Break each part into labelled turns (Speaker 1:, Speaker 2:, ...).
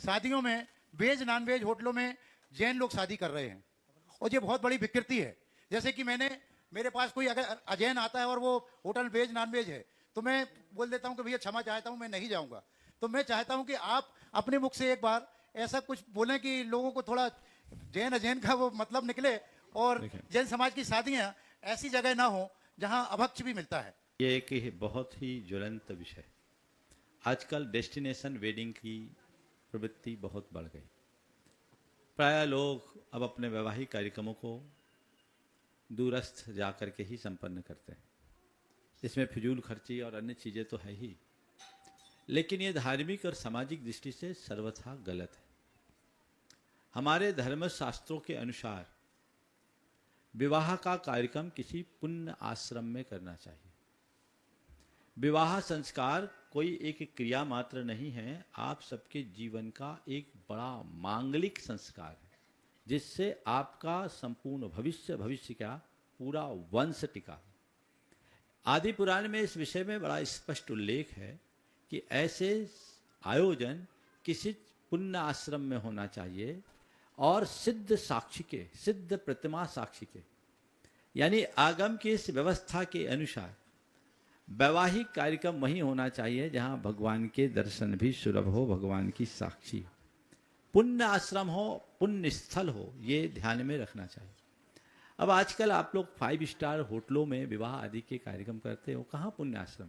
Speaker 1: शादियों में veg non veg होटलों में जैन लोग शादी कर रहे हैं और ये बहुत बड़ी विकृति है। जैसे कि मेरे पास कोई अगर अजैन आता है और वो होटल वेज नॉन वेज है तो मैं बोल देता हूं कि भैया क्षमा चाहता हूं, मैं नहीं जाऊंगा। तो मैं चाहता हूं कि आप अपने मुख से एक बार ऐसा कुछ बोलें कि लोगों को थोड़ा जैन अजैन का वो मतलब निकले और
Speaker 2: देखें,
Speaker 1: जैन समाज की शादियां ऐसी जगह ना हो जहां अभक्ष भी मिलता है।
Speaker 2: ये एक बहुत ही ज्वलंत विषय। आजकल डेस्टिनेशन वेडिंग की प्रवृत्ति बहुत बढ़ गई। प्राय लोग अब अपने वैवाहिक कार्यक्रमों को दूरस्थ जाकर के ही संपन्न करते हैं। इसमें फिजूल खर्ची और अन्य चीज़ें तो है ही, लेकिन ये धार्मिक और सामाजिक दृष्टि से सर्वथा गलत है। हमारे धर्म शास्त्रों के अनुसार विवाह का कार्यक्रम किसी पुण्य आश्रम में करना चाहिए। विवाह संस्कार कोई एक क्रिया मात्र नहीं है, आप सबके जीवन का एक बड़ा मांगलिक संस्कार है, जिससे आपका संपूर्ण भविष्य का पूरा वंश टिका। आदि पुराण में इस विषय में बड़ा स्पष्ट उल्लेख है कि ऐसे आयोजन किसी पुण्य आश्रम में होना चाहिए और सिद्ध साक्षी के, सिद्ध प्रतिमा साक्षी के, यानी आगम की इस व्यवस्था के अनुसार वैवाहिक कार्यक्रम वही होना चाहिए जहां भगवान के दर्शन भी सुलभ हो, भगवान की साक्षी हो, पुण्य आश्रम हो, पुण्य स्थल हो, ये ध्यान में रखना चाहिए। अब आजकल आप लोग 5 स्टार होटलों में विवाह आदि के कार्यक्रम करते हो, कहाँ पुण्य आश्रम?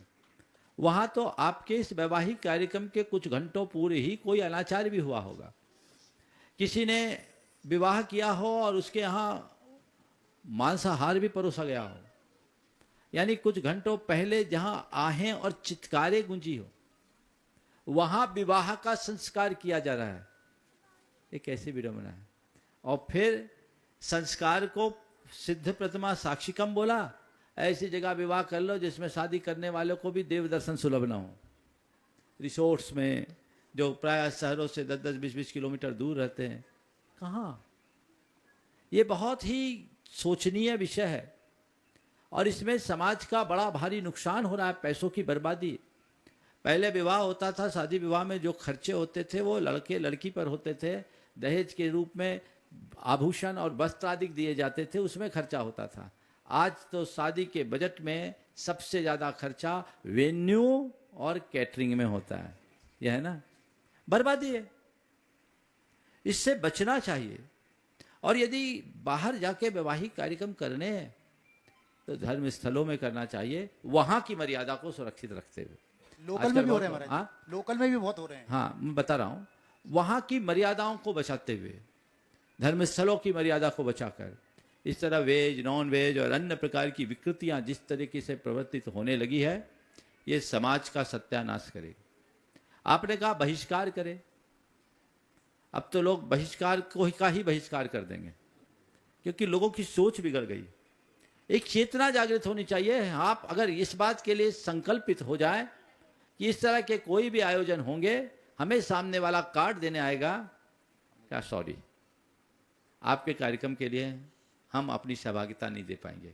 Speaker 2: वहां तो आपके इस वैवाहिक कार्यक्रम के कुछ घंटों पूर्व ही कोई अनाचार भी हुआ होगा। किसी ने विवाह किया हो और उसके यहाँ मांसाहार भी परोसा गया हो, यानी कुछ घंटों पहले जहां आहें और चित्कारे गूंजी हो वहां विवाह का संस्कार किया जा रहा है। ये कैसी विडंबना है। और फिर संस्कार को सिद्ध प्रतिमा साक्षी कम बोला, ऐसी जगह विवाह कर लो जिसमें शादी करने वालों को भी देव दर्शन सुलभ ना हो। रिसोर्ट्स में जो प्राय शहरों से 10-10, 20-20 किलोमीटर दूर रहते हैं, कहाँ? ये बहुत ही सोचनीय विषय है और इसमें समाज का बड़ा भारी नुकसान हो रहा है, पैसों की बर्बादी। पहले विवाह होता था, शादी विवाह में जो खर्चे होते थे वो लड़के लड़की पर होते थे, दहेज के रूप में आभूषण और वस्त्र आदि दिए जाते थे, उसमें खर्चा होता था। आज तो शादी के बजट में सबसे ज़्यादा खर्चा वेन्यू और कैटरिंग में होता है। यह है ना, बर्बादी है, इससे बचना चाहिए। और यदि बाहर जाके वैवाहिक कार्यक्रम करने हैं तो धर्म स्थलों में करना चाहिए, वहां की मर्यादा को सुरक्षित रखते हुए।
Speaker 1: लोकल में भी हो रहे हैं महाराज। हाँ? लोकल में भी बहुत हो रहे हैं।
Speaker 2: हाँ, मैं बता रहा हूं, वहां की मर्यादाओं को बचाते हुए, धर्मस्थलों की मर्यादा को बचाकर, इस तरह वेज, नॉन वेज और अन्य प्रकार की विकृतियां जिस तरीके से प्रवर्तित होने लगी है, ये समाज का सत्यानाश करेगी। आपने कहा बहिष्कार करें, अब तो लोग बहिष्कार का ही बहिष्कार कर देंगे, क्योंकि लोगों की सोच बिगड़ गई। एक चेतना जागृत होनी चाहिए। आप अगर इस बात के लिए संकल्पित हो जाए कि इस तरह के कोई भी आयोजन होंगे, हमें सामने वाला कार्ड देने आएगा, क्या सॉरी, आपके कार्यक्रम के लिए हम अपनी सहभागिता नहीं दे पाएंगे।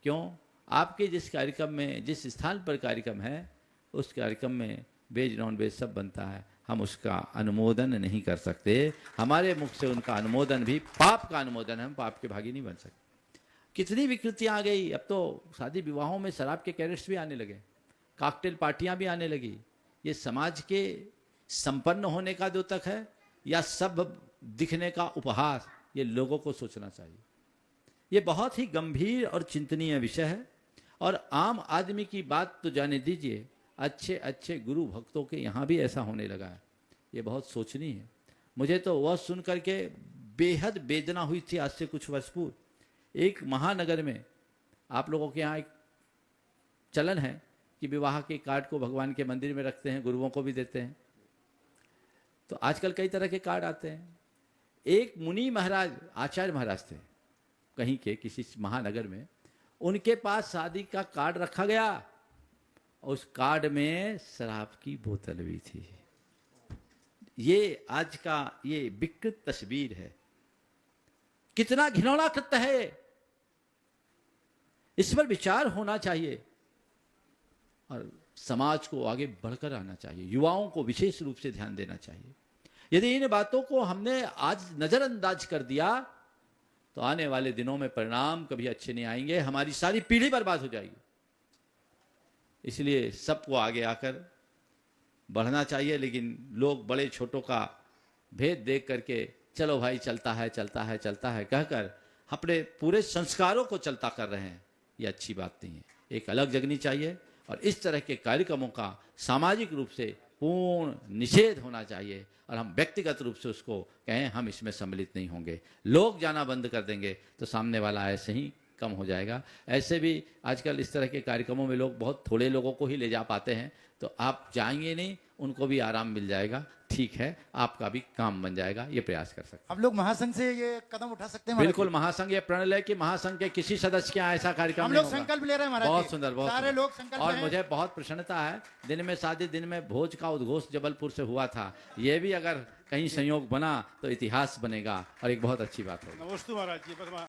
Speaker 2: क्यों? आपके जिस कार्यक्रम में, जिस स्थान पर कार्यक्रम है, उस कार्यक्रम में वेज नॉन वेज सब बनता है, हम उसका अनुमोदन नहीं कर सकते। हमारे मुख से उनका अनुमोदन भी पाप का अनुमोदन है, हम पाप के भागी नहीं बन सकते। कितनी विकृतियां आ गई। अब तो शादी विवाहों में शराब के कैरेट्स भी आने लगे, कॉकटेल पार्टियां भी आने लगी। ये समाज के संपन्न होने का द्योतक है या सब दिखने का उपहार? ये लोगों को सोचना चाहिए। ये बहुत ही गंभीर और चिंतनीय विषय है। और आम आदमी की बात तो जाने दीजिए, अच्छे अच्छे गुरु भक्तों के यहाँ भी ऐसा होने लगा है। ये बहुत सोचनीय है। मुझे तो वह सुन करके बेहद वेदना हुई थी। आज से कुछ वर्ष पूर्व एक महानगर में, आप लोगों के यहाँ एक चलन है कि विवाह के कार्ड को भगवान के मंदिर में रखते हैं, गुरुओं को भी देते हैं। तो आजकल कई तरह के कार्ड आते हैं। एक मुनि महाराज, आचार्य महाराज थे कहीं के किसी महानगर में, उनके पास शादी का कार्ड रखा गया, उस कार्ड में शराब की बोतल भी थी। ये आज का ये विकृत तस्वीर है। कितना घिनौना कृत्य है, इस पर विचार होना चाहिए और समाज को आगे बढ़कर आना चाहिए। युवाओं को विशेष रूप से ध्यान देना चाहिए। यदि इन बातों को हमने आज नजरअंदाज कर दिया तो आने वाले दिनों में परिणाम कभी अच्छे नहीं आएंगे, हमारी सारी पीढ़ी बर्बाद हो जाएगी। इसलिए सबको आगे आकर बढ़ना चाहिए, लेकिन लोग बड़े छोटों का भेद देख करके चलो भाई चलता है चलता है चलता है कहकर अपने पूरे संस्कारों को चलता कर रहे हैं, ये अच्छी बात नहीं है। एक अलग जगनी चाहिए और इस तरह के कार्यक्रमों का सामाजिक रूप से पूर्ण निषेध होना चाहिए और हम व्यक्तिगत रूप से उसको कहें हम इसमें सम्मिलित नहीं होंगे। लोग जाना बंद कर देंगे तो सामने वाला ऐसे ही कम हो जाएगा। ऐसे भी आजकल इस तरह के कार्यक्रमों में लोग बहुत थोड़े लोगों को ही ले जा पाते हैं, तो आप जाएंगे नहीं, उनको भी आराम मिल जाएगा, ठीक है, आपका भी काम बन जाएगा, ये प्रयास कर सकते हैं।
Speaker 1: हम लोग महासंघ से ये कदम उठा सकते हैं महाराज
Speaker 2: बिल्कुल, महासंघ ये प्रण ले कि महासंघ के किसी सदस्य के यहाँ ऐसा कार्यक्रम
Speaker 1: हम
Speaker 2: नहीं
Speaker 1: लोग
Speaker 2: होगा।
Speaker 1: संकल्प ले रहे हैं महाराज
Speaker 2: बहुत
Speaker 1: जी।
Speaker 2: सुंदर, बहुत
Speaker 1: सारे
Speaker 2: सुंदर।
Speaker 1: लोग संकल्प
Speaker 2: और
Speaker 1: लें।
Speaker 2: मुझे बहुत प्रसन्नता है, दिन में शादी दिन में भोज का उद्घोष जबलपुर से हुआ था, ये भी अगर कहीं संयोग बना तो इतिहास बनेगा और एक बहुत अच्छी बात होगी।
Speaker 3: नमस्ते महाराज जी। बस